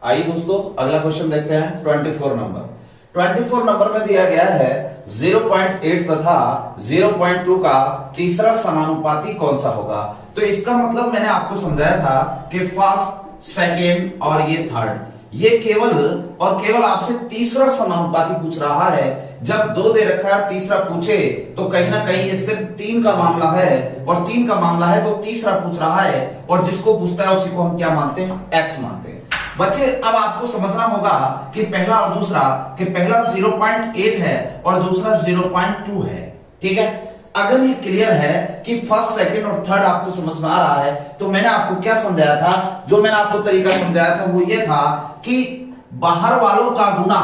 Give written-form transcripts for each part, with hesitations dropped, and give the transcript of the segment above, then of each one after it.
आइए दोस्तों अगला क्वेश्चन देखते हैं 24 नंबर। 24 नंबर में दिया गया है 0.8 तथा 0.2 का तीसरा समानुपाती कौन सा होगा। तो इसका मतलब मैंने आपको समझाया था कि फर्स्ट, सेकेंड और ये थर्ड, ये केवल और केवल आपसे तीसरा समानुपाती पूछ रहा है। जब दो दे रखा है तीसरा पूछे तो कहीं ना कहीं ये सिर्फ तीन का मामला है, और तीन का मामला है तो तीसरा पूछ रहा है, और जिसको पूछता है उसी को हम क्या मानते हैं, एक्स मानते हैं। बच्चे अब आपको समझना होगा कि पहला और दूसरा, कि पहला 0.8 है और दूसरा 0.2 है। ठीक है, अगर ये क्लियर है कि फर्स्ट, सेकंड और थर्ड आपको समझ में आ रहा है, तो मैंने आपको क्या समझाया था, जो मैंने आपको तरीका समझाया था वो ये था कि बाहर वालों का गुणा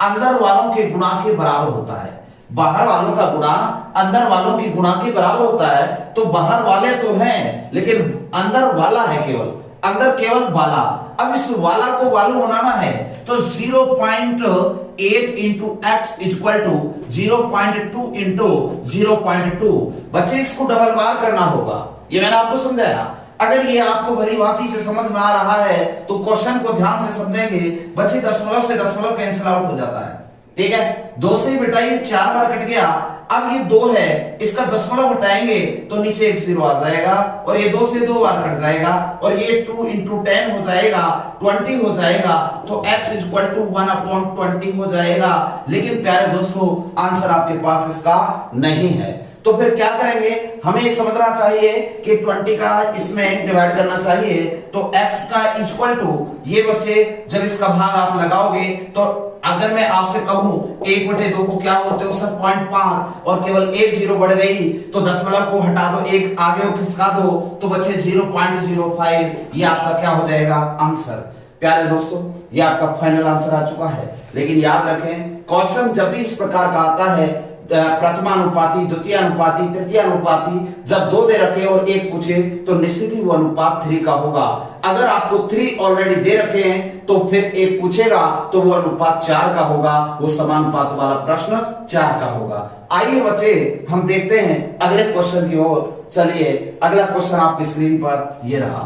अंदर वालों के गुणा के बराबर होता है। बाहर वालों का गुणा अंदर वालों के गुणा के बराबर होता है। तो बाहर वाले तो हैं लेकिन अंदर वाला है केवल, अंदर केवल वाला। अब इस वाला को वालू बनाना है तो 0.8 into X equal to 0.2 into 0.2। बच्चे इसको डबल बार करना होगा, ये मैंने आपको समझाया। अगर ये आपको भली भांति से समझ में आ रहा है तो क्वेश्चन को ध्यान से समझेंगे। बच्चे दशमलव से दशमलव कैंसिल आउट हो जाता है। ठीक है, दो से घटाइए, 4 बार कट गया। अब ये 2 है, इसका दशमलव घटाएंगे तो नीचे एक 0 आ जाएगा, और ये 2 से 2 बार कट जाएगा, और ये 2 इंटू 10 हो जाएगा, 20 हो जाएगा। तो x इक्वल टू 1/20 हो जाएगा। लेकिन प्यारे दोस्तों आंसर आपके पास इसका नहीं है। तो फिर क्या करेंगे, हमें ये समझना चाहिए कि 20 का इसमें डिवाइड करना चाहिए। तो x का इक्वल टू, ये बच्चे जब इसका भाग आप लगाओगे तो अगर मैं आपसे कहूं 1/2 को क्या बोलते हो सर, 0.5, और केवल एक 0 बढ़ गई तो दशमलव को हटा दो, एक आगे खिसका दो, तो बच्चे 0.05, ये आपका क्या हो जाएगा, आंसर। प्यारे दोस्तों ये आपका फाइनल आंसर आ चुका है। लेकिन याद रखें, क्वेश्चन जब भी इस प्रकार का आता है, प्रथमानुपाती, द्वितीयानुपाती, तृतीयानुपाती, जब 2 दे रखे और 1 पूछे तो निश्चित ही वो अनुपात 3 का होगा। अगर आपको 3 ऑलरेडी दे रखे हैं तो फिर 1 पूछेगा तो वो अनुपात 4 का होगा, वो समानुपात वाला प्रश्न 4 का होगा। आइए बच्चे हम देखते हैं अगले क्वेश्चन की ओर। चलिए अगला क्वेश्चन आपकी स्क्रीन पर ये रहा।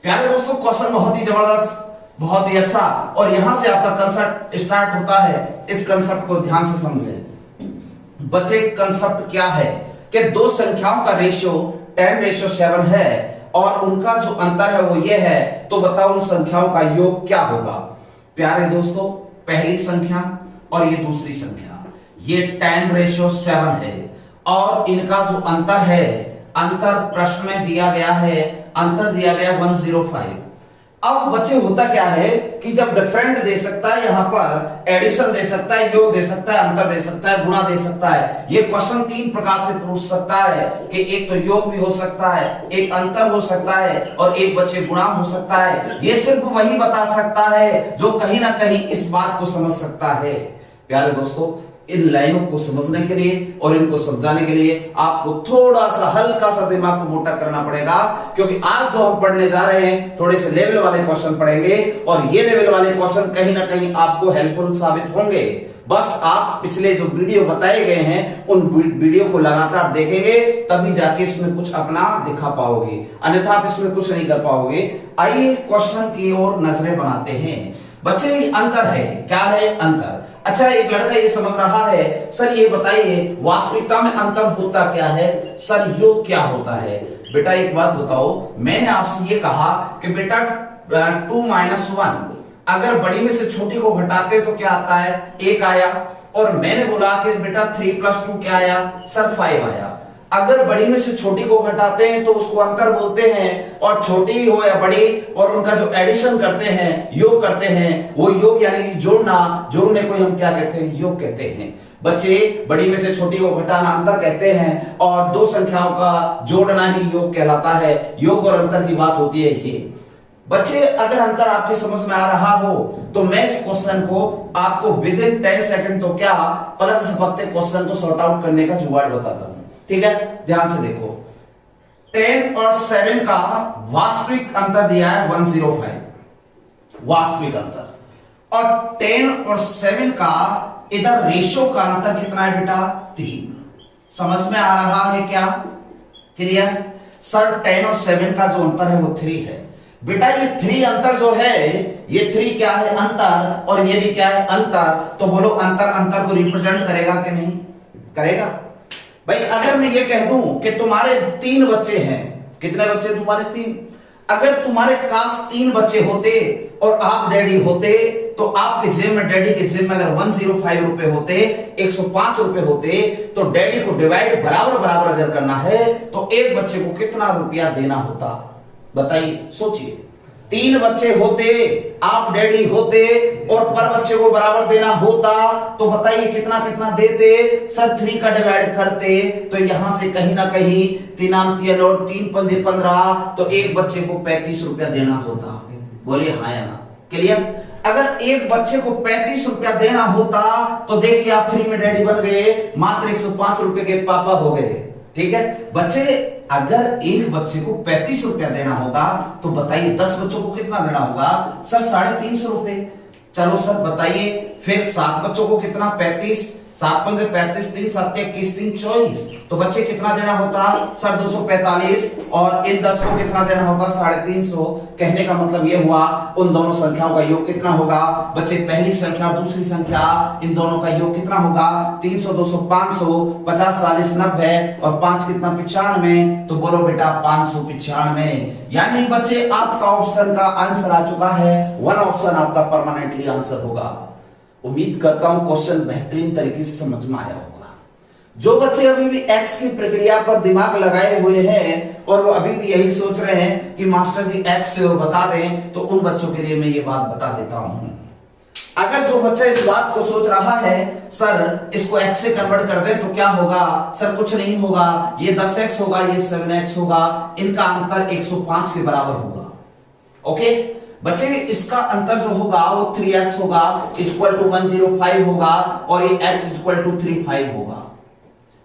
प्यारे दोस्तों क्वेश्चन बहुत ही जबरदस्त, बहुत ही अच्छा, और यहां से आपका कंसेप्ट स्टार्ट होता है। इस कंसेप्ट को ध्यान से समझें बच्चे। कंसेप्ट क्या है कि दो संख्याओं का रेशियो 10:7 है और उनका जो अंतर है वो ये है, तो बताओ उन संख्याओं का योग क्या होगा। प्यारे दोस्तों पहली संख्या और ये दूसरी संख्या, ये 10:7 है और इनका जो अंतर है, अंतर प्रश्न में दिया गया है, अंतर दिया गया 105। अब बच्चे होता क्या है कि जब डिफरेंट दे सकता है, यहां पर एडिशन दे सकता है, योग दे सकता है, अंतर दे सकता है, गुणा दे सकता है। ये क्वेश्चन 3 प्रकार से पूछ सकता है कि एक तो योग भी हो सकता है, एक अंतर हो सकता है, और एक बच्चे गुणा हो सकता है। ये सिर्फ वही बता सकता है जो कहीं ना कहीं इस बात को समझ सकता है। प्यारे दोस्तों इन लाइनों को समझने के लिए और इनको समझाने के लिए आपको थोड़ा सा हल्का सा दिमाग को मोटा करना पड़ेगा, क्योंकि आज जो हम पढ़ने जा रहे हैं थोड़े से लेवल वाले क्वेश्चन पढ़ेंगे, और ये लेवल वाले क्वेश्चन कहीं ना कहीं आपको हेल्पफुल साबित होंगे। बस आप पिछले जो वीडियो बताए गए हैं उन वीडियो को लगातार देखेंगे, तभी जाके इसमें कुछ अपना दिखा पाओगे, अन्यथा आप इसमें कुछ नहीं कर पाओगे। आइए क्वेश्चन की ओर नजरें बनाते हैं। बच्चे अंतर है, क्या है अंतर। अच्छा एक लड़का ये समझ रहा है, सर ये बताइए वास्तविकता में अंतर होता क्या है, सर योग क्या होता है। बेटा एक बात बताओ, मैंने आपसे ये कहा कि बेटा 2 - 1, अगर बड़ी में से छोटी को घटाते तो क्या आता है, 1 आया, और मैंने बोला कि बेटा 3 + 2 क्या आया, सर 5 आया। अगर बड़ी में से छोटी को घटाते हैं तो उसको अंतर बोलते हैं, और छोटी हो या बड़ी और उनका जो एडिशन करते हैं, योग करते हैं, वो योग यानी जोड़ने को हम क्या कहते हैं, योग कहते हैं। बच्चे बड़ी में से छोटी को घटाना अंतर कहते हैं, और दो संख्याओं का जोड़ना ही योग कहलाता है। योग और अंतर की बात होती है ये। बच्चे अगर अंतर आपके समझ में आ रहा हो तो मैं इस क्वेश्चन को आपको विद इन 10 सेकंड तो क्या पलट झपकते क्वेश्चन को सॉर्ट आउट करने का जुगाड़ बताता हूं। ठीक है, ध्यान से देखो। 10 और 7 का वास्तविक अंतर दिया है 105, वास्तविक अंतर, और 10 और 7 का इधर रेशो का अंतर कितना है बेटा, 3। समझ में आ रहा है क्या, क्लियर। सर 10 और 7 का जो अंतर है वो 3 है। बेटा ये 3 अंतर जो है, ये 3 क्या है? अंतर, और ये भी क्या है? अंतर। तो बोलो अंतर अंतर को रिप्रेजेंट करेगा कि नहीं करेगा? भाई अगर मैं ये कह दूं कि तुम्हारे 3 बच्चे हैं, कितने बच्चे तुम्हारे? 3। अगर तुम्हारे पास 3 बच्चे होते और आप डैडी होते, तो आपके जेब में, डैडी के जेब में अगर 105 रुपए होते, 105 रुपए होते, तो डैडी को डिवाइड बराबर बराबर अगर करना है तो एक बच्चे को कितना रुपया देना होता? बताइए, सोचिए। 3 बच्चे होते, आप डैडी होते और पर बच्चे को बराबर देना होता, तो बताइए कितना कितना देते? सर 3 का डिवाइड करते तो यहां से कहीं ना कहीं 3 और 3 पंजे 15, तो एक बच्चे को 35 रुपया देना होता। बोलिए हाँ या ना? क्लियर? अगर एक बच्चे को 35 रुपया देना होता तो देखिए आप फ्री में डैडी बन गए, मात्र 105 रुपए के पापा हो गए। ठीक है बच्चे, अगर एक बच्चे को 35 रुपया देना होगा तो बताइए 10 बच्चों को कितना देना होगा? सर 350 रुपए। चलो सर बताइए, फिर 7 बच्चों को कितना? 35, 7 पंजे 35, 3 7 21, 3 24, तो बच्चे कितना देना होता? सर 245, और इन 10 को कितना देना होता? 350। कहने का मतलब ये हुआ उन दोनों संख्याओं का योग कितना होगा? बच्चे पहली संख्या और दूसरी संख्या, इन दोनों का योग कितना होगा? 300, 200, 500, 50, 40, 90 और 5 कितना? 95। तो बोलो बेटा 595। यानी बच्चे आपका ऑप्शन का आंसर आ चुका है, 1 ऑप्शन आपका परमानेंटली आंसर होगा। उम्मीद करता हूं क्वेश्चन बेहतरीन तरीके से समझ में आया होगा। जो बच्चे अभी भी एक्स की प्रक्रिया पर दिमाग लगाए हुए हैं और वो अभी भी यही सोच रहे हैं कि मास्टर जी एक्स से और बता दें, तो उन बच्चों के लिए मैं ये बात बता देता हूं। अगर जो बच्चा इस बात को सोच रहा है सर इसको एक्स से कन्वर्ट कर दें तो क्या होगा? सर कुछ नहीं होगा, ये 10x होगा, ये 7x होगा, इनका अंतर 105 के बराबर होगा। ओके बच्चे, इसका अंतर जो होगा वो 3x होगा इक्वल टू 105 होगा, और ये x इक्वल टू 35 होगा।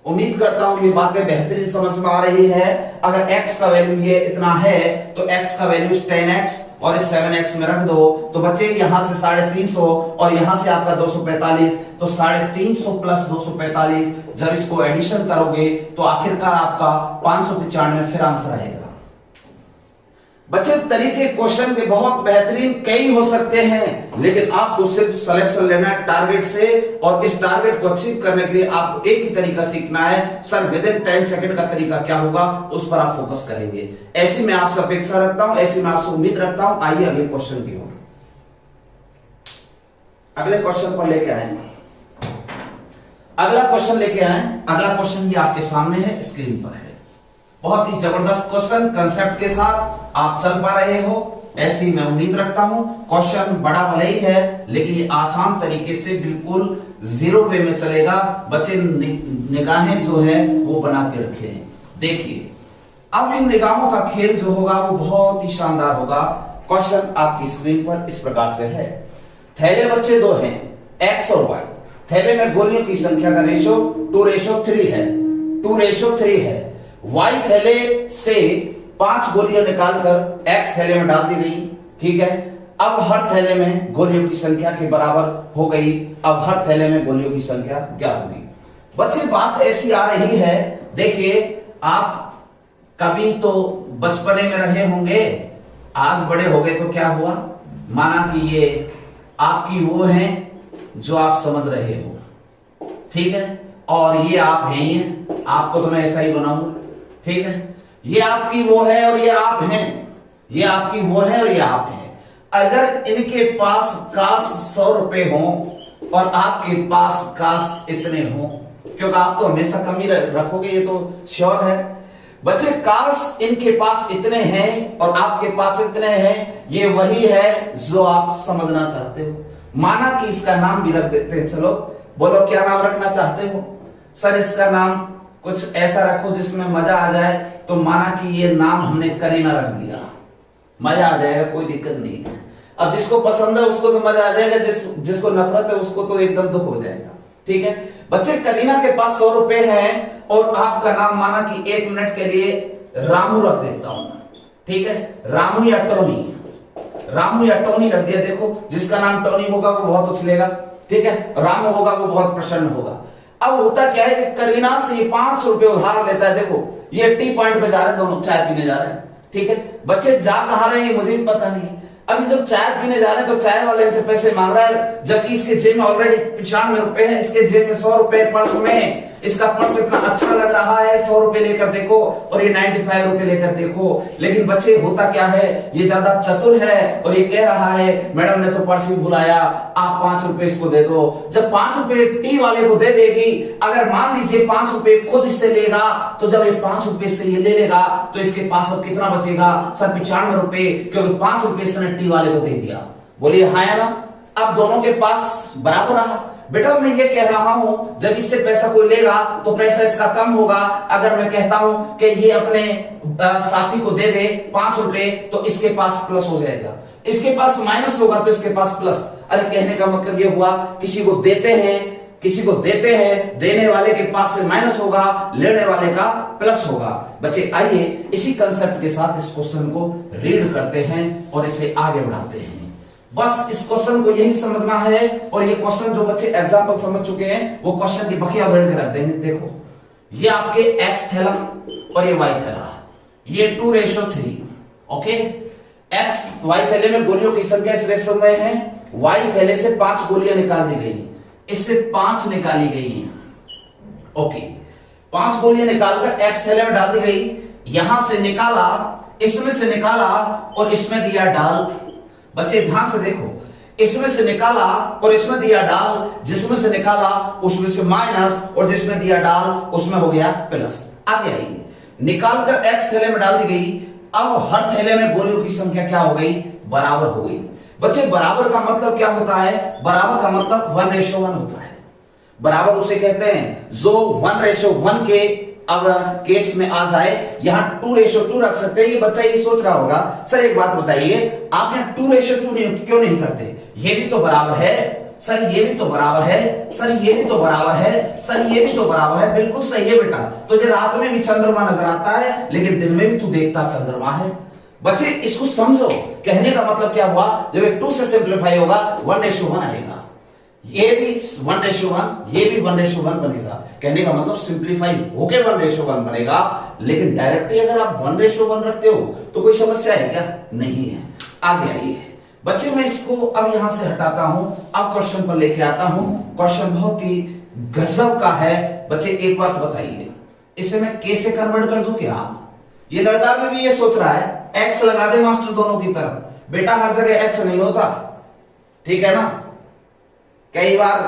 उम्मीद करता हूं ये बातें बेहतरीन समझ में आ रही है। अगर x का वैल्यू ये इतना है तो x का वैल्यू 10x और इस 7x में रख दो, तो बच्चे यहां से 350 और यहां से आपका 245, तो 350 प्लस 245, जब इसको एडिशन करोगे तो आखिरकार आपका 595 फिर आंसर आएगा। बच्चे तरीके क्वेश्चन के बहुत बेहतरीन कई हो सकते हैं, लेकिन आपको सिर्फ सिलेक्शन लेना है टारगेट से, और इस टारगेट को अचीव करने के लिए आपको एक ही तरीका सीखना है। सर विद इन 10 सेकंड का तरीका क्या होगा, उस पर आप फोकस करेंगे। ऐसी मैं आपसे अपेक्षा रखता हूं, ऐसी मैं आपसे उम्मीद रखता हूं। आइए अगले क्वेश्चन की ओर, अगले क्वेश्चन पर लेके आए। अगला क्वेश्चन लेके आए। अगला क्वेश्चन ही आपके सामने है, स्क्रीन पर है। बहुत ही जबरदस्त क्वेश्चन, कंसेप्ट के साथ आप चल पा रहे हो ऐसी मैं उम्मीद रखता हूं। क्वेश्चन बड़ा भले ही है, लेकिन ये आसान तरीके से बिल्कुल 0 वे में चलेगा। बच्चे निगाहें जो है वो बना के रखे हैं। देखिए अब इन निगाहों का खेल जो होगा वो बहुत ही शानदार होगा। क्वेश्चन आपकी स्क्रीन पर इस प्रकार से है। थैले बच्चे 2 हैं, x और y। थैले में गोलियों की संख्या का रेशो 2:3 है, 2:3 है। y थैले से 5 गोलियां निकालकर x थैले में डाल दी गई। ठीक है, अब हर थैले में गोलियों की संख्या के बराबर हो गई। अब हर थैले में गोलियों की संख्या क्या होगी? बच्चे बात ऐसी आ रही है, देखिए आप कभी तो बचपने में रहे होंगे, आज बड़े हो गए तो क्या हुआ, माना कि ये आपकी वो हैं जो आप समझ रहे हो। ठीक है, और ये आप हैं ही हैं, आपको तो मैं ऐसा ही बनाऊंगा। ठीक है, ये आपकी वो है और ये आप हैं, ये आपकी वो है और ये आप हैं। अगर इनके पास काश 100 रुपए हो और आपके पास काश इतने हो, क्योंकि आप तो हमेशा कम ही रखोगे, ये तो श्योर है। बच्चे काश इनके पास इतने हैं और आपके पास इतने हैं, ये वही है जो आप समझना चाहते हो। माना कि इसका नाम भी रख देते हैं। चलो बोलो क्या नाम रखना चाहते हो? सर इसका नाम कुछ ऐसा रखो जिसमें मजा आ जाए। तो माना कि ये नाम हमने करीना रख दिया, मजा आ जाएगा, कोई दिक्कत नहीं है। अब जिसको पसंद है उसको तो मजा आ जाएगा, जिसको नफरत है उसको तो एकदम दुख हो जाएगा। ठीक है बच्चे, करीना के पास 100 रुपए हैं और आपका नाम माना कि 1 मिनट के लिए रामू रख देता हूं। ठीक है, रामू या टोनी, रामू या टोनी रख दिया। देखो जिसका नाम टोनी होगा वो बहुत उछलेगा, ठीक है, रामू होगा वो बहुत प्रसन्न होगा। अब होता क्या है कि करीना से 5 रुपए उधार लेता है। देखो ये टी पॉइंट पे जा रहे हैं, दोनों चाय पीने जा रहे हैं। ठीक है बच्चे, जा कहा रहे हैं मुझे भी पता नहीं है। अभी जब चाय पीने जा रहे हैं तो चाय वाले से पैसे मांग रहा है, जबकि इसके जेब में ऑलरेडी 95 रुपए है, इसके जेब में 100 रुपए पर्स में, इसका पर्स इतना अच्छा लग रहा है, 100 रुपए लेकर देखो और ये 95 रुपए लेकर देखो। लेकिन बच्चे होता क्या है, ये ज्यादा चतुर है और ये कह रहा है मैडम ने तो पर्स भी बुलाया, आप 5 रुपए इसको दे दो। जब 5 रुपए टी वाले को दे देगी, अगर मान लीजिए 5 रुपए खुद इससे लेगा, तो जब ये 5 रुपए से ये ले लेगा तो इसके पास अब कितना बचेगा सर 95 रुपए, क्योंकि 5 रुपए इसने टी वाले को दे दिया। बोलिए हाँ या ना। अब दोनों के पास बराबर रहा। बेटा मैं ये कह रहा हूं जब इससे पैसा कोई लेगा तो पैसा इसका कम होगा। अगर मैं कहता हूं कि ये अपने साथी को दे दे 5 रुपए तो इसके पास प्लस हो जाएगा, इसके पास माइनस होगा तो इसके पास प्लस। अरे कहने का मतलब ये हुआ किसी को देते हैं, देने वाले के पास से माइनस होगा, लेने वाले का प्लस होगा। बच्चे आइए इसी कंसेप्ट के साथ इस क्वेश्चन को रीड करते हैं और इसे आगे बढ़ाते हैं। बस इस क्वेश्चन को यही समझना है, और ये क्वेश्चन जो बच्चे एग्जाम्पल समझ चुके हैं वो क्वेश्चन की बखिया उधेड़ के रख देंगे। देखो ये आपके एक्स थैला और ये वाई थैला, ये 2:3। ओके, एक्स वाई थैले में गोलियों की संख्या इस रेशो में है, वाई थैले से 5 गोलियां निकाल दी गई, इससे 5 निकाली गई हैं। ओके, 5 गोलियां निकालकर एक्स थैले में डाल दी गई, यहां से निकाला, इसमें से निकाला और इसमें दिया डाल। बच्चे ध्यान से देखो, इसमें से निकाला और इसमें दिया डाल, जिसमें से निकाला उसमें से माइनस और जिसमें दिया डाल उसमें हो गया प्लस। आगे आइए, निकालकर एक्स थैले में डाल दी गई, अब हर थैले में गोलियों की संख्या क्या हो गई, बराबर हो गई। बच्चे बराबर का मतलब क्या होता है, बराबर का मतलब 1:1 होता है। बराबर उसे कहते हैं जो 1:1 के अब केस में आ जाए, यहां 2:2 रख सकते हैं। ये बच्चा ये सोच रहा होगा सर एक बात बताइए, आप यहां 2:2 क्यों नहीं करते, ये भी तो बराबर है सर, ये भी तो बराबर है सर, ये भी तो बराबर है सर, ये भी तो बराबर है। बिल्कुल सही है बेटा, तुझे रात में भी चंद्रमा नजर आता है लेकिन दिन में भी तू देखता चंद्रमा है। बच्चे इसको समझो, कहने का मतलब क्या हुआ, जब एक 2 से सिंप्लीफाई होगा 1:1 आएगा, ये भी 1:1, ये भी 1:1 बनेगा। कहने का मतलब सिंप्लीफाई होके 1:1 बनेगा। लेकिन डायरेक्टली अगर आप 1:1 रखते हो तो कोई समस्या है क्या, नहीं है। आगे आइए बच्चे, मैं इसको अब यहां से हटाता हूं, अब क्वेश्चन पर लेके आता हूं। क्वेश्चन बहुत ही गजब का है। बच्चे एक बात बताइए, इसे मैं कैसे कन्वर्ट कर दूं क्या? ये लड़का भी ये सोच रहा है एक्स लगा दे मास्टर दोनों की तरफ। बेटा हर जगह एक्स नहीं होता, ठीक है ना। कई बार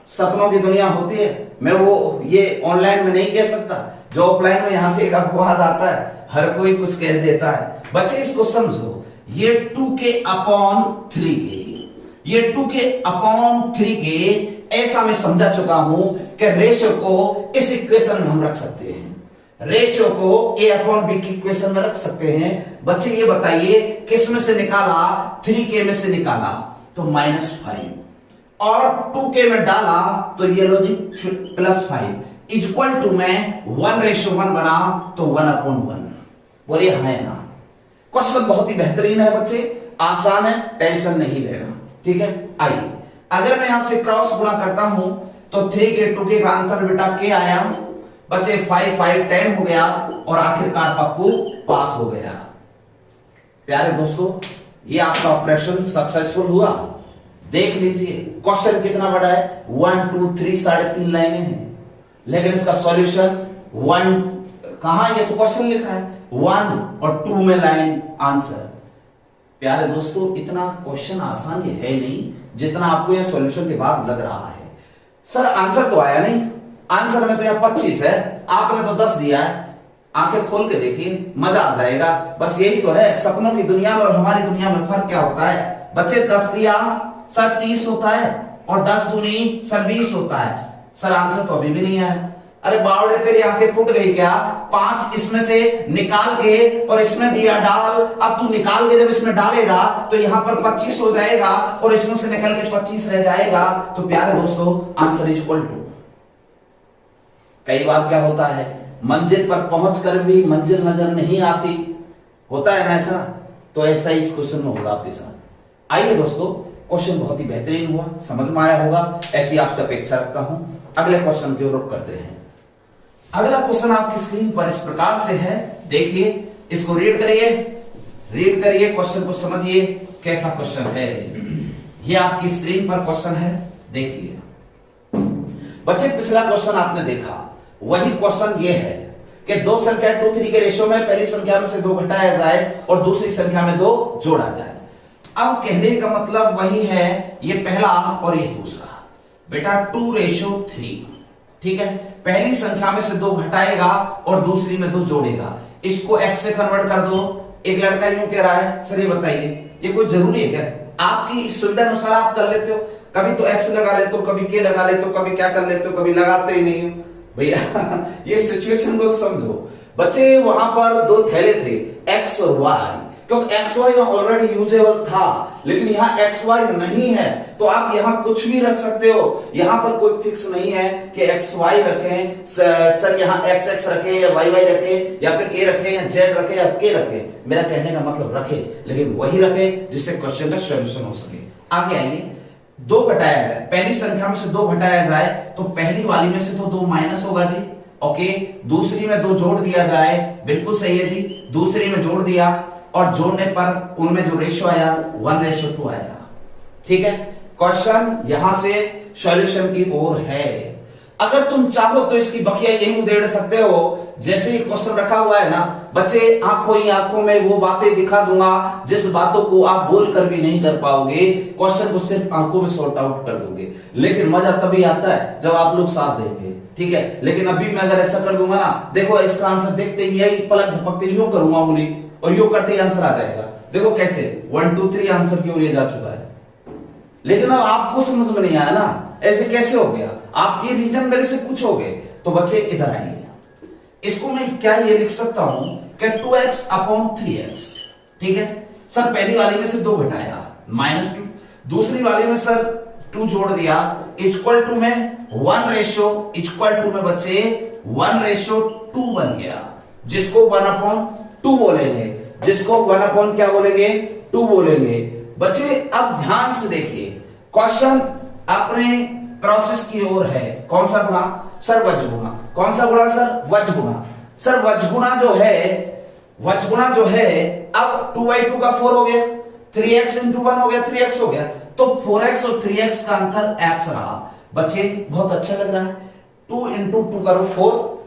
सपनों की दुनिया होती है, मैं वो ये ऑनलाइन में नहीं कह सकता, जो ऑफलाइन में यहां से एक अपवाद आता है, हर कोई कुछ कह देता है। बच्चे इसको समझो, ये 2k/3k, ये 2k/3k ऐसा मैं समझा चुका हूं कि रेशियो को इस इक्वेशन में हम रख सकते हैं, रेशियो को a/b की इक्वेशन में रख सकते हैं। बच्चे ये बताइए किस में से निकाला, 3k में से निकाला तो -5, और 2k में डाला तो ये लो जी +5 इक्वल टू में 1:1 बना तो 1/1। बोलिए हाँ ना। क्वेश्चन बहुत ही बेहतरीन है बच्चे, आसान है, टेंशन नहीं लेना, ठीक है। आइए अगर मैं यहां से क्रॉस गुणा करता हूं तो 3k 2k का अंतर बेटा k आया, बच्चे 5 5 10 हो गया और आखिरकार पप्पू पास हो गया। प्यारे दोस्तों, ये आपका ऑपरेशन सक्सेसफुल हुआ। देख लीजिए क्वेश्चन कितना बड़ा है, 1 2 3 3.5 लाइनें हैं, लेकिन इसका सॉल्यूशन 1 कहां, ये तो क्वेश्चन लिखा है 1 और 2 में लाइन आंसर। प्यारे दोस्तों, इतना क्वेश्चन आसान ये है नहीं जितना आपको यह सॉल्यूशन के बाद लग रहा है। सर आंसर तो आया नहीं, आंसर में तो यहां 25 है, आपने तो 10 दिया है। आंखें खोल के देखिए, मजा आ जाएगा। बस यही तो है, सपनों की दुनिया में और हमारी दुनिया में फर्क क्या होता है। बच्चे 10 दिया सर 30 होता है, और 10 दूनी सर 20 होता है। सर आंसर तो अभी भी नहीं आया। अरे बावड़े तेरी आंखें फूट गई क्या, 5 इसमें से निकाल के और इसमें दिया डाल। अब तू निकाल के जब इसमें डालेगा तो यहां पर 25 हो जाएगा और इसमें से निकल के 25 रह जाएगा। तो प्यारे दोस्तों, आंसर इज इक्वल टू। कई बार क्या होता है, मंजिल पर पहुंचकर भी मंजिल नजर नहीं आती, होता है ना ऐसा। तो ऐसा ही इस क्वेश्चन में होगा आपके साथ। आइए दोस्तों, क्वेश्चन बहुत ही बेहतरीन हुआ, समझ में आया होगा, ऐसी आपसे अपेक्षा रखता हूं। अगले क्वेश्चन की ओर रुख करते हैं। अगला क्वेश्चन आपकी स्क्रीन पर इस प्रकार से है, देखिए, इसको रीड करिए। रीड करिए, क्वेश्चन को समझिए कैसा क्वेश्चन है। ये आपकी स्क्रीन पर क्वेश्चन है, देखिए बच्चे। पिछला क्वेश्चन आपने देखा, वही क्वेश्चन ये है कि दो संख्या 2 3 के रेशियो में पहली संख्या में से 2 घटाया जाए और दूसरी संख्या में 2 जोड़ा जाए। अब कहने का मतलब वही है, ये पहला और ये दूसरा। बेटा 2:3, ठीक है। पहली संख्या में से 2 घटाएगा और दूसरी में 2 जोड़ेगा। इसको x से कन्वर्ट कर दो। एक लड़का यूं कह रहा है, सर ये बताइए ये कोई जरूरी है क्या? आपकी सुविधा अनुसार आप कर लेते हो, कभी तो x लगा लेते हो, कभी k लगा लेते हो, कभी क्या कर लेते हो, कभी लगाते ही नहीं हो भैया। ये सिचुएशन को समझो बच्चे। वहां पर 2 थैले थे, x और y, क्योंकि एक्स वाई ऑलरेडी यूजेबल था, लेकिन यहाँ एक्स वाई नहीं है, तो आप यहाँ कुछ भी रख सकते हो। यहाँ पर कोई फिक्स नहीं है कि एक्स वाई रखें, सर यहाँ एक्स एक्स रखें या वाई वाई रखें, या फिर ए रखें या जेड रखें या के रखें। मेरा कहने का मतलब रखे, लेकिन वही रखे जिससे क्वेश्चन का सॉल्यूशन हो सके। आगे आइए, 2 घटाया जाए, पहली संख्या में से 2 घटाया जाए तो पहली वाली में से तो 2 माइनस होगा जी, ओके। दूसरी में 2 जोड़ दिया जाए, बिल्कुल सही है जी। दूसरी में जोड़ दिया और जोड़ने पर उनमें जो रेशियो आया 1:2 आया, ठीक है। क्वेश्चन यहां से सॉल्यूशन की ओर है। अगर तुम चाहो तो इसकी बखिया यही उधेड़ सकते हो, जैसे ही क्वेश्चन रखा हुआ है ना बच्चे, आंखों ही आंखों में वो बातें दिखा दूंगा जिस बातों को आप बोल कर भी नहीं कर पाओगे। क्वेश्चन को सिर्फ आंखों में सॉर्ट आउट कर दोगे, लेकिन मजा तभी आता है जब आप लोग साथ देंगे, ठीक है। लेकिन अभी मैं अगर ऐसा कर दूंगा ना, देखो इसका आंसर देखते ही यही पलक झपकते यूं करूंगा उंगली, और यूं करते ही आंसर आ जाएगा। देखो कैसे 1 2 3 आंसर की ओर ये जा चुका है। लेकिन अब आपको समझ में नहीं आया ना, ऐसे कैसे हो गया? आप ये रीजन मेरे से पूछोगे तो बच्चे इधर आइए। इसको मैं क्या ये लिख सकता हूं कि 2x/3x, ठीक है। सर पहली वाली में से 2 घटाया -2, दूसरी वाली में सर 2 जोड़ दिया, इक्वल टू में 1 इक्वल टू में बच्चे 1:2 बन गया, जिसको 1/2 बोलेंगे, जिसको 1 क्या बोलेंगे, 2 बोलेंगे। बच्चे अब ध्यान से देखिए, क्वेश्चन अपने प्रोसेस की ओर है। कौन सा गुणा? सर वज गुणा। कौन सा गुणा सर? वज गुणा। सर वज गुणा जो है, वज गुणा जो है, अब 2/2 का 4 हो गया, 3x × 1 हो गया, 3x हो गया, तो 4x और 3x का अंतर x रहा। बच्चे बहुत अच्छा लग रहा है। 2 × 2 करो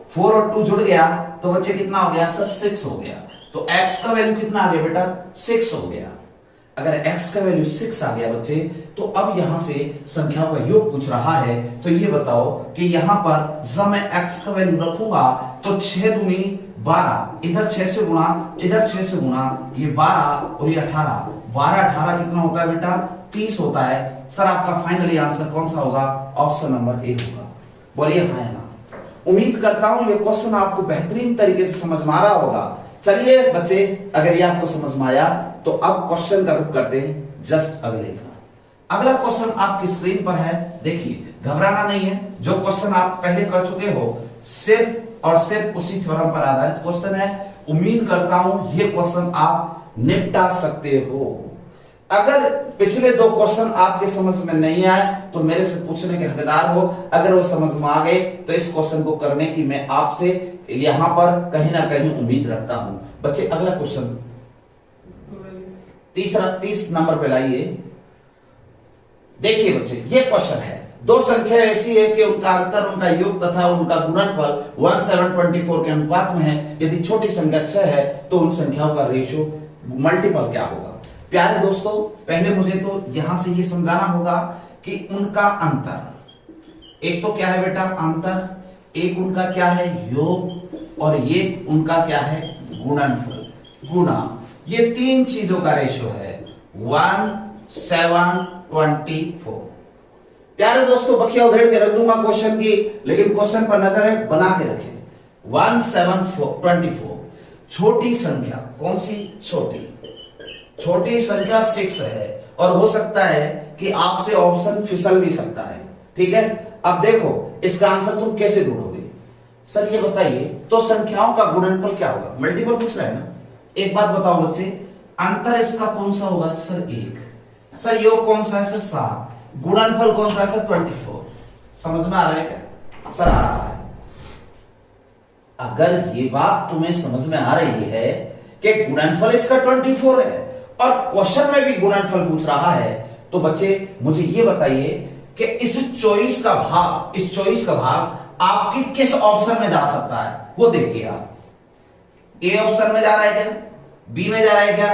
4 और 2 जुड़ गया तो बच्चे कितना हो गया सर? 6 हो गया। तो x का वैल्यू कितना आ गया बेटा? 6 हो गया। अगर x का वैल्यू 6 आ गया बच्चे, तो अब यहां से संख्याओं का योग पूछ रहा है, तो ये बताओ कि यहां पर जब मैं x का वैल्यू रखूंगा तो 6 दूनी 12, इधर 6 से गुणा, इधर 6 से गुणा, ये 12 और ये 18, 12 18 कितना होता है बेटा? 30 होता है। सर आपका फाइनली आंसर कौन सा होगा? ऑप्शन नंबर ए होगा। बोलिए हाँ या ना। उम्मीद करता हूं ये क्वेश्चन आपको बेहतरीन तरीके से समझ में आ रहा होगा। चलिए बच्चे, अगर ये आपको समझ में आया तो अब क्वेश्चन का रुख करते हैं जस्ट अगले का। अगला क्वेश्चन आपकी स्क्रीन पर है, देखिए घबराना नहीं है। जो क्वेश्चन आप पहले कर चुके हो सिर्फ और सिर्फ उसी थ्योरम पर आधारित क्वेश्चन है। उम्मीद करता हूं ये क्वेश्चन आप निपटा सकते हो। अगर पिछले 2 क्वेश्चन आपके समझ में नहीं आए तो मेरे से पूछने के हकदार हो। अगर वो समझ में आ गए तो इस क्वेश्चन को करने की मैं आपसे यहां पर कहीं ना कहीं उम्मीद रखता हूं। बच्चे अगला क्वेश्चन 30 नंबर पे लाइए। देखिए बच्चे, ये क्वेश्चन है, 2 संख्या ऐसी है कि उनका अंतर, उनका योग तथा उनका गुणनफल 1:724 के अनुपात में है। यदि छोटी संख्या 6 है तो उन संख्याओं का रेशियो मल्टीपल क्या होगा? प्यारे दोस्तों, पहले मुझे तो यहां से ये समझाना होगा कि उनका अंतर, एक तो क्या है बेटा अंतर, एक उनका क्या है योग, और ये उनका क्या है गुणनफल, गुणा। ये 3 चीजों का रेशियो है 1:724। प्यारे दोस्तों, बखिया उधेड़ के रख दूंगा क्वेश्चन की, लेकिन क्वेश्चन पर नजर है, बना के रखें। 1:724 छोटी संख्या, कौन सी छोटी? छोटी संख्या 6 है, और हो सकता है कि आपसे ऑप्शन फिसल भी सकता है, ठीक है। अब देखो इसका आंसर तुम कैसे ढूंढोगे? सर ये बताइए, तो संख्याओं का गुणनफल क्या होगा? मल्टीपल पूछ रहा है ना। एक बात बताओ बच्चे, अंतर इसका कौन सा होगा? सर 1। सर योग कौन सा है? सर 7। गुणनफल कौन सा है? सर 24। समझ में आ रहा है क्या? सर आ रहा है। अगर ये बात तुम्हें समझ में आ रही है कि गुणनफल इसका 24 है और क्वेश्चन में भी गुणनफल पूछ रहा है, तो बच्चे मुझे ये बताइए कि इस 24 का भाग आपकी किस ऑप्शन में जा सकता है, वो देखिए आप। ए ऑप्शन में जा रहा है क्या, बी में जा रहा है क्या,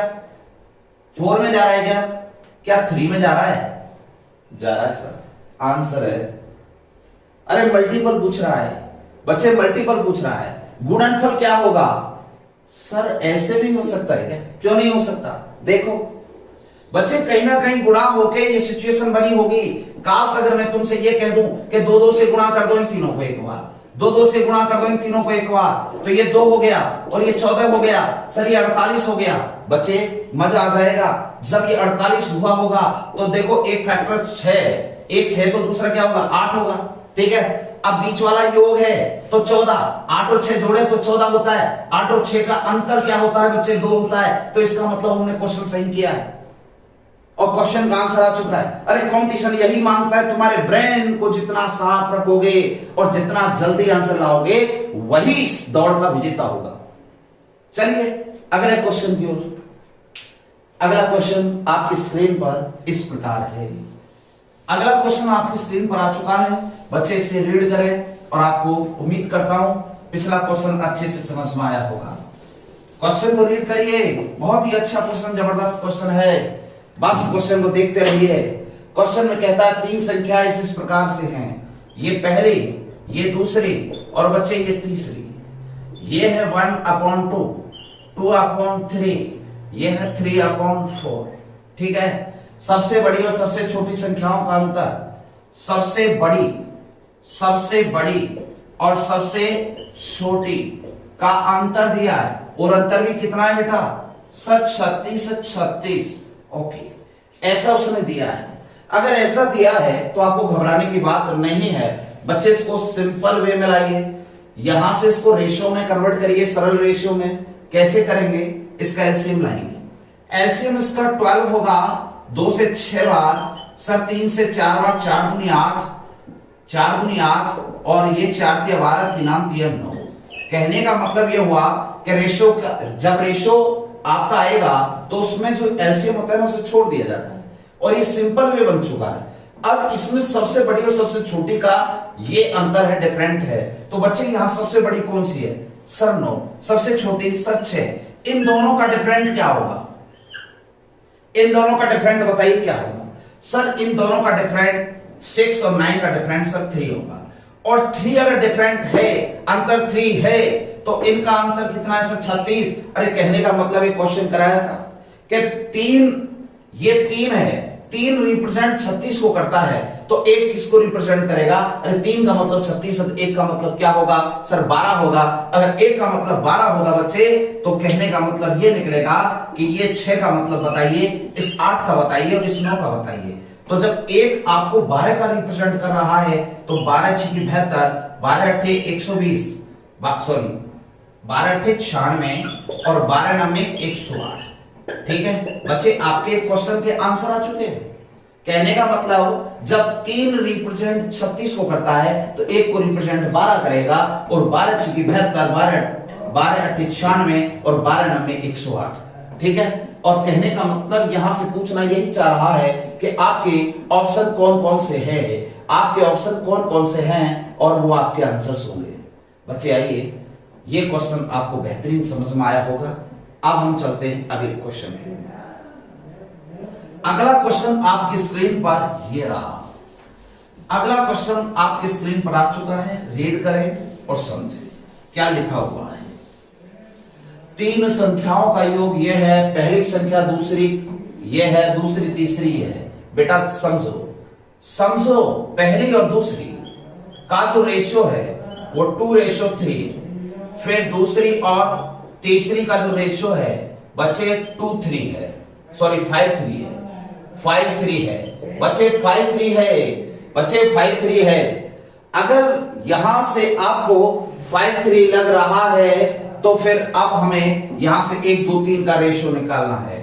4 में जा रहा है क्या 3 में जा रहा है? जा रहा है सर। आंसर है, अरे मल्टीपल पूछ रहा है बच्चे, मल्टीपल पूछ रहा है। गुणनफल क्या होगा सर? ऐसे भी हो सकता है क्या, क्यों नहीं हो सकता? देखो बच्चे, कहीं ना कहीं गुणा होके ये सिचुएशन बनी होगी। काश अगर मैं तुमसे ये कह दूं कि 2 से गुणा कर दो इन तीनों को एक बार, 2 से गुणा कर दो इन तीनों को एक बार, तो ये 2 हो गया और ये 14 हो गया सर, ये 48 हो गया। बच्चे मजा आ जाएगा जब ये 48 हुआ होगा। तो देखो एक फैक्टर 6, एक 6 तो दूसरा क्या होगा 8 होगा, ठीक है। अब बीच वाला योग है तो 14, 8 और 6 जोड़े तो 14 होता है। 8 और 6 का अंतर क्या होता है बच्चे? 2 होता है। तो इसका मतलब हमने क्वेश्चन सही किया है और क्वेश्चन का आंसर आ चुका है। अरे कंपटीशन यही मांगता है, तुम्हारे ब्रेन को जितना साफ रखोगे और जितना जल्दी आंसर लाओगे वही इस दौड़ का विजेता होगा। चलिए अगले क्वेश्चन की ओर। अगला क्वेश्चन आपकी स्क्रीन पर इस प्रकार है। अगला क्वेश्चन आपकी स्क्रीन पर आ चुका है बच्चे, इसे रीड करें और आपको उम्मीद करता हूं पिछला क्वेश्चन अच्छे से समझ में आया होगा। क्वेश्चन को रीड करिए, बहुत ही अच्छा क्वेश्चन, जबरदस्त क्वेश्चन है। बस क्वेश्चन को देखते रहिए। क्वेश्चन में कहता है 3 संख्याएं इस प्रकार से हैं, ये पहली, ये दूसरी और बच्चे ये तीसरी। ये है 1/2, 2/3, ये है 3/4, ठीक है। सबसे बड़ी और सबसे छोटी संख्याओं का अंतर, सबसे बड़ी और सबसे छोटी का अंतर दिया है और अंतर भी कितना है बेटा सर? 36। ओके, ऐसा उसने दिया है। अगर ऐसा दिया है तो आपको घबराने की बात नहीं है बच्चे। इसको सिंपल वे में लाइए, यहां से इसको रेशियो में कन्वर्ट करिए, सरल रेशियो में। कैसे करेंगे? इसका एलसीएम लाइए। एलसीएम इसका 12 होगा, 2 से 6 बार सर, 3 से 4 बार, 4 दूनी 8, 4 दूनी 8 और ये 4 के 12, 3 9। कहने का मतलब ये हुआ कि रेशियो, जब रेशियो आपका आएगा तो उसमें जो एलसीएम होता है ना उसे छोड़ दिया जाता है और ये सिंपल वे बन चुका है। अब इसमें सबसे बड़ी और सबसे छोटी का ये अंतर है, डिफरेंट है। तो बच्चे यहां सबसे बड़ी कौन सी है सर? 9। सबसे छोटी सर 6। इन दोनों का डिफरेंट क्या होगा? इन दोनों का डिफरेंट बताइए क्या होगा सर? इन दोनों का डिफरेंट 6 और 9 का डिफरेंट सर 3 होगा। और 3 अगर डिफरेंट है, अंतर 3 है, तो इनका अंतर कितना है सर? 36। अरे कहने का मतलब एक क्वेश्चन कराया था कि 3, ये 3 है, 3 रिप्रेजेंट 36 को करता है, तो 1 किसको रिप्रेजेंट करेगा? अरे 3 का मतलब 36, 1 का मतलब क्या होगा सर? 12 होगा। अगर 1 का मतलब 12 होगा बच्चे, तो कहने का मतलब ये निकलेगा कि ये 6 का मतलब बताइए, इस 8 का बताइए और इस 9 का बताइए। तो जब 1 आपको 12 का रिप्रेजेंट कर रहा है तो 12 6 की 72, 12 8 120, सॉरी 12 8 96 और 12 9 108। ठीक है बच्चे, आपके क्वेश्चन के आंसर आ चुके हैं। कहने का मतलब जब 3 रिप्रेजेंट 36 को करता है तो 1 को रिप्रेजेंट 12 करेगा और 12 6 की 72, 12 8 96 और 12 9 108। ठीक है, और कहने का मतलब यहां से पूछना यही चाह रहा है कि आपके ऑप्शन कौन कौन से हैं, आपके ऑप्शन कौन कौन से हैं और वो आपके आंसर्स होंगे। बच्चे आइए, ये क्वेश्चन आपको बेहतरीन समझ में आया होगा। अब हम चलते हैं अगले क्वेश्चन की। अगला क्वेश्चन आपकी स्क्रीन पर ये रहा। अगला क्वेश्चन आपकी स्क्रीन पर आ चुका है, रीड करें और समझें क्या लिखा हुआ है। 3 संख्याओं का योग ये है, पहली संख्या दूसरी ये है, दूसरी तीसरी ये है। बेटा समझो पहली और दूसरी का जो रेशियो है वो 2:3, फिर दूसरी और तीसरी का जो रेशियो है बच्चे 2:3 है, सॉरी 5:3 है, 5:3 है बच्चे, 5:3 है बच्चे, 5:3 है। अगर यहां से आपको 5:3 लग रहा है तो फिर अब हमें यहां से 1 2 3 का रेशियो निकालना है।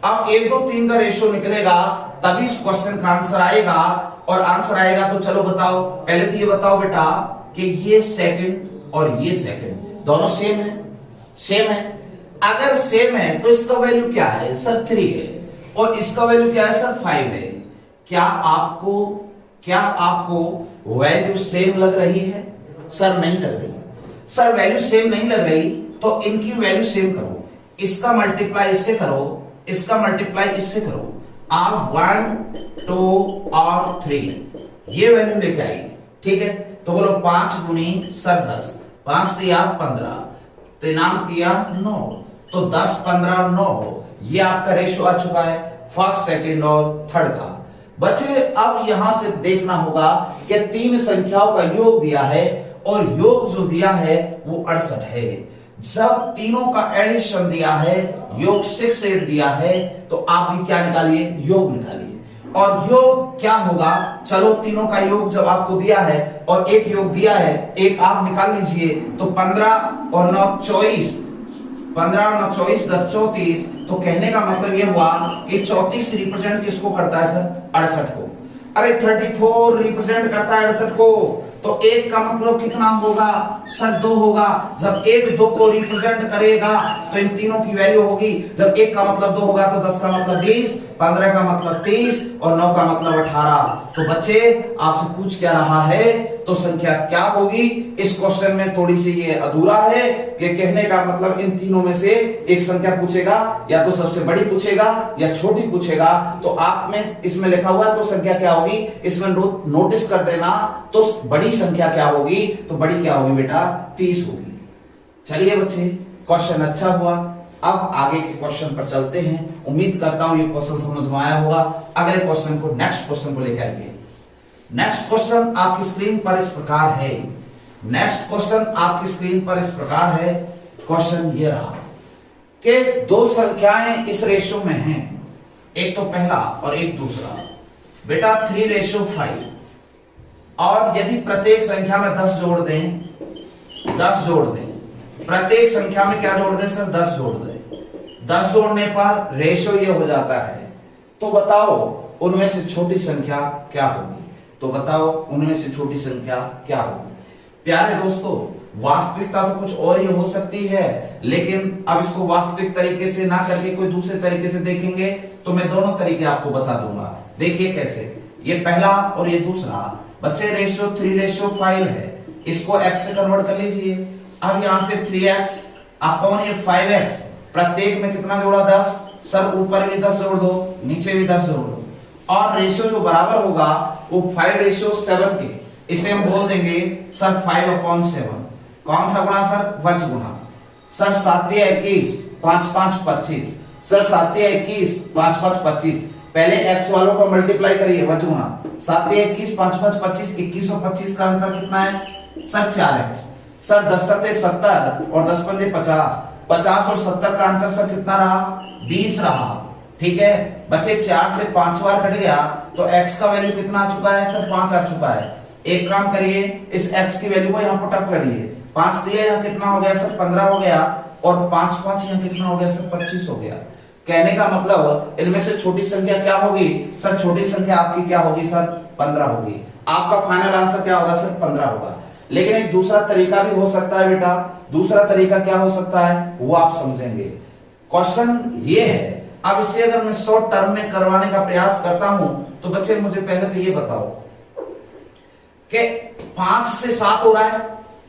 अब 1 2 3 का रेशियो निकलेगा तभी इस क्वेश्चन का आंसर आएगा, और आंसर आएगा तो चलो बताओ, पहले तो ये बताओ बेटा कि ये सेकंड और ये सेकंड दोनों सेम है, सेम है। अगर सेम है तो इसका वैल्यू क्या है सर 3 है, और इसका वैल्यू क्या है सर 5 है। क्या आपको वैल्यू सेम लग रही है? सर नहीं लग रही है। सर वैल्यू सेम नहीं लग रही तो इनकी वैल्यू सेम करो, इसका मल्टीप्लाई इससे करो, इसका मल्टीप्लाई इससे करो, आप 1 2 और 3 ये वैल्यू लेके आइए। ठीक है, तो बोलो 5 गुनी सर 10, 5 दिया 15, तिनाम दिया 9, तो 10 15 और 9 ये आपका रेशो आ चुका है फर्स्ट सेकंड और थर्ड का। बच्चे अब यहां से देखना होगा कि 3 संख्याओं का योग दिया है और योग जो दिया है वो 68 है। जब तीनों का एडिशन दिया है, योग 6 8 दिया है, तो आप भी क्या निकालिए? योग निकालिए। और योग क्या होगा? चलो तीनों का योग जब आपको दिया है और एक योग दिया है, एक आप निकाल लीजिए, तो 15 और 9 24, 15 और 9 24 10 34। तो कहने का मतलब ये हुआ कि 34 रिप्रेजेंट किसको करता है सर? 68 को। अरे 34 रिप्रेजेंट करता है 68 को, तो एक का मतलब कितना होगा सर? 2 होगा। जब एक 2 को रिप्रेजेंट करेगा तो इन तीनों की वैल्यू होगी। जब एक का मतलब 2 होगा तो 10 का मतलब 20, 15 का मतलब 30 और 9 का मतलब 18। तो बच्चे आपसे पूछ क्या रहा है, तो संख्या क्या होगी? इस क्वेश्चन में थोड़ी सी ये अधूरा है कि कहने का मतलब इन तीनों में से एक संख्या पूछेगा, या तो सबसे बड़ी पूछेगा या छोटी पूछेगा। तो आप में इसमें लिखा हुआ है तो संख्या क्या होगी इसमें नोटिस कर देना। तो बड़ी संख्या क्या होगी? तो बड़ी क्या होगी बेटा? 30 होगी। चलिए बच्चे, क्वेश्चन अच्छा हुआ। अब आगे के क्वेश्चन पर चलते हैं। उम्मीद करता हूं ये क्वेश्चन समझ में आया होगा। अगले क्वेश्चन को, नेक्स्ट क्वेश्चन को लेकर आइए। नेक्स्ट क्वेश्चन आपकी स्क्रीन पर इस प्रकार है। नेक्स्ट क्वेश्चन आपकी स्क्रीन पर इस प्रकार है। क्वेश्चन ये रहा कि 2 संख्याएं इस रेशो में हैं, एक तो पहला और एक दूसरा। बेटा 3:5, और यदि प्रत्येक संख्या में 10 जोड़ दें, 10 जोड़ दें, प्रत्येक संख्या में क्या जोड़ दें सर? 10 जोड़ दें। 10 जोड़ने पर रेशो ये हो जाता है। तो बताओ उनमें से छोटी संख्या क्या होगी? तो बताओ उनमें से छोटी संख्या क्या होगी? प्यारे दोस्तों, वास्तविकता तो कुछ और ही हो सकती है, लेकिन अब इसको वास्तविक तरीके से ना करके कोई दूसरे तरीके से देखेंगे तो मैं दोनों तरीके आपको बता दूंगा। देखिए कैसे, ये पहला और ये दूसरा। बच्चे रेशो 3:5 है, इसको x से कन्वर्ट कर लीजिए। अब यहां से 3x अपॉन ये 5x, प्रत्येक में कितना जोड़ा? 10। सर ऊपर भी 10 जोड़ दो, नीचे भी 10 जोड़ दो, और रेशियो जो बराबर होगा वो 5:7 के, इसे हम बोल देंगे सर 5/7। कौन सा गुणा सर? वच गुणा। सर 7 या 21, 5 5 25। सर 7 या 21, 5 5 25। पहले x वालों को मल्टीप्लाई करिए, वच गुणा। 7 या 21, 5 5 25, 21 और 25 का अंतर कितना है सर? 4x। सर 10 7 70 और 10 5 50, 50 और 70 का अंतर सर कितना रहा? 20 रहा। ठीक है बच्चे, 4 से 5 बार कट गया तो x का वैल्यू कितना आ चुका है सर? 5 आ चुका है। एक काम करिए, इस x की वैल्यू को यहाँ पुटअप करिए। 5 दिया, यहाँ कितना हो गया सर? 15 हो गया, और 5 5 यहाँ कितना हो गया सर? 25 हो गया। कहने का मतलब इनमें से छोटी संख्या क्या होगी सर? छोटी संख्या आपकी क्या होगी सर? 15 होगी। आपका फाइनल आंसर क्या होगा सर? 15 होगा। लेकिन एक दूसरा तरीका भी हो सकता है बेटा। दूसरा तरीका क्या हो सकता है वो आप समझेंगे। क्वेश्चन ये है, अब इसे अगर मैं शॉर्ट टर्म में करवाने का प्रयास करता हूं तो बच्चे मुझे पहले तो ये बताओ कि 5 से 7 हो रहा है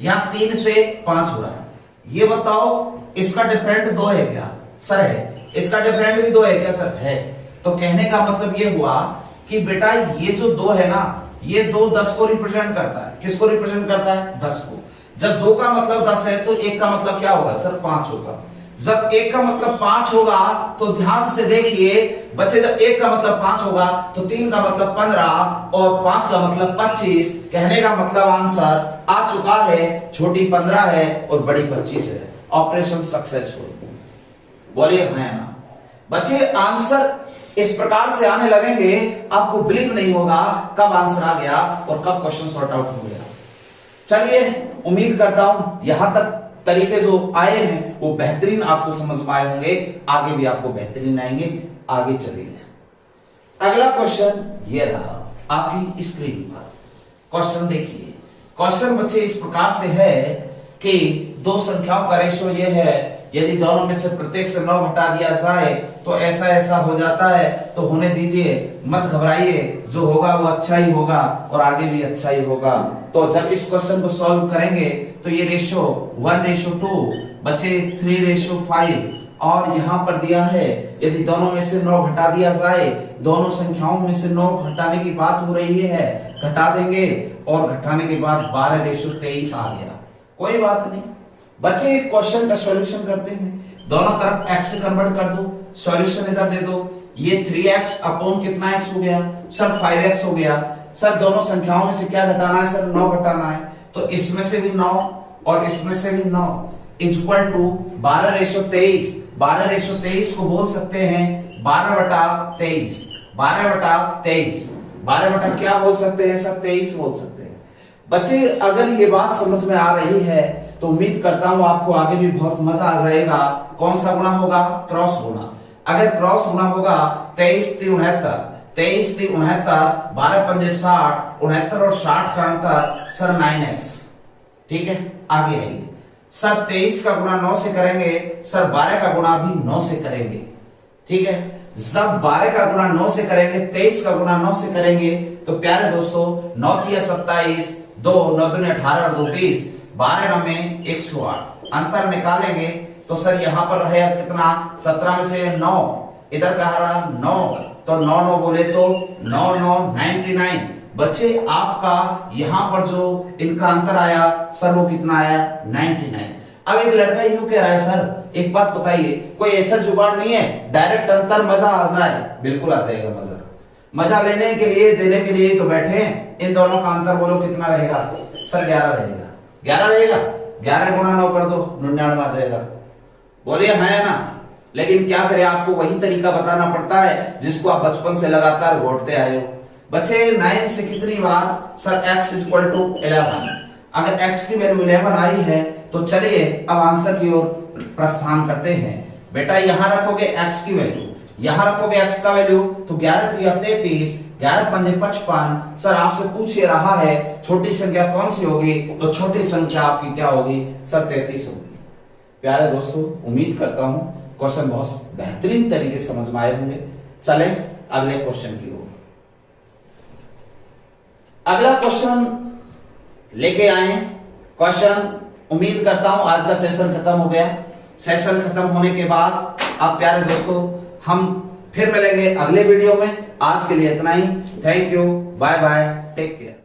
या 3 से 5 हो रहा है? ये बताओ, इसका डिफरेंट 2 है क्या सर? है। इसका डिफरेंट भी 2 है क्या सर? है। तो कहने का मतलब ये हुआ कि बेटा ये जो 2 है ना, ये 2 10 को रिप्रेजेंट करता है। किसको रिप्रेजेंट करता है? 10 को। जब 2 का मतलब 10 है तो 1 का मतलब क्या होगा सर? 5 होगा। जब 1 का मतलब 5 होगा तो ध्यान से देखिए बच्चे, जब 1 का मतलब 5 होगा तो 3 का मतलब 15 और 5 का मतलब 25। कहने का मतलब आंसर आ चुका है, छोटी 15 है और बड़ी 25 है। Operation successful. बोलिए हाँ ना बच्चे। आंसर इस प्रकार से आने लगेंगे, आपको बिलीव नहीं होगा कब आंसर आ गया और कब क्वेश्चन सॉर्ट आउट हो गया। चलिए, उम्मीद करता हूं यहां तक तरीके जो आए हैं वो बेहतरीन आपको समझ में आए होंगे। आगे भी आपको बेहतरीन आएंगे। आगे चलिए, अगला क्वेश्चन ये रहा आपकी स्क्रीन पर। क्वेश्चन देखिए। क्वेश्चन बच्चे इस प्रकार से है कि 2 संख्याओं का रेशियो ये है यदि दोनों में से प्रत्येक से 9 घटा दिया जाए तो ऐसा ऐसा हो जाता है, तो होने दीजिए, मत घबराइए, जो होगा वो अच्छा ही होगा और आगे भी अच्छा ही होगा। तो जब इस क्वेश्चन को सॉल्व करेंगे तो ये रेशो 1:2 बचे 3:5 और यहाँ पर दिया है यदि दोनों में से 9 घटा दिया जाए, दोनों संख्याओं में से 9 घटाने की बात हो रही है, घटा देंगे और घटाने के बाद 12:23 आ गया, कोई बात नहीं। बच्चे क्वेश्चन का सॉल्यूशन करते हैं, दोनों तरफ x से कन्वर्ट कर दो, सॉल्यूशन इधर दे दो, ये 3x अपॉन कितना x हो गया सर 5x हो गया। सर दोनों संख्याओं में से क्या घटाना है सर 9 घटाना है, तो इसमें से भी 9 और इसमें से भी 9 इक्वल टू 12:23। 12:23 को बोल सकते हैं 12/23। 12/23 12 क्या बोल सकते हैं सर 23 बोल सकते हैं। बच्चे अगर ये बात समझ में आ रही है तो उम्मीद करता हूं आपको आगे भी बहुत मजा आ जाएगा। कौन सा गुणा होगा, क्रॉस गुणा। अगर क्रॉस गुणा होगा 23×3 = 69, 12×5 = 60, 69 और 60 का अंतर सर 9x। ठीक है, आगे आइए सर 23 का गुणा 9 से करेंगे, सर 12 का गुणा भी 9 से करेंगे। ठीक है, जब 12 का गुणा 9 से करेंगे, 23 का गुणा 9 से करेंगे तो प्यारे दोस्तों 9 × 27, 2 9 दूनी 18 और 2 20, 12 में 108। अंतर निकालेंगे तो सर यहां पर रहे कितना 17 में से 9, इधर कहा रहा 9, तो 9 9 बोले तो 9 9 99। बच्चे आपका यहां पर जो इनका अंतर आया सर वो कितना आया 99। अब एक लड़का यूं कह रहा है सर एक बात बताइए, कोई ऐसा जुगाड़ नहीं है डायरेक्ट अंतर मजा आ जाए? बिल्कुल आ जाएगा मजा। मजा लेने के लिए देने के लिए तो बैठे हैं। इन दोनों का अंतर बोलो कितना रहेगा सर 11 रहेगा। 11 रहेगा, 11 × 9 कर दो 99 आ जाएगा। बोलिए है ना। लेकिन क्या करें, आपको वही तरीका बताना पड़ता है जिसको आप बचपन से लगातार घोटते आए हो। बच्चे 9 से कितनी बार सर x = 11। अगर x की वैल्यू 11 आई है तो चलिए अब आंसर की ओर प्रस्थान करते हैं। बेटा यहां रखोगे x की वैल्यू, यहां रखोगे x का वैल्यू, तो 11 × 33, 11 × 5 = 55। सर आपसे पूछ ये रहा है छोटी संख्या कौन सी होगी, तो छोटी संख्या आपकी क्या होगी सर 33 होगी। प्यारे दोस्तों उम्मीद करता हूं क्वेश्चन बहुत बेहतरीन तरीके से समझ में आए होंगे। चले अगले क्वेश्चन की ओर। अगला क्वेश्चन लेके आए। क्वेश्चन उम्मीद करता हूं आज का सेशन खत्म हो गया। सेशन खत्म होने के बाद अब प्यारे दोस्तों हम फिर मिलेंगे अगले वीडियो में। आज के लिए इतना ही। Thank you, bye bye, take care.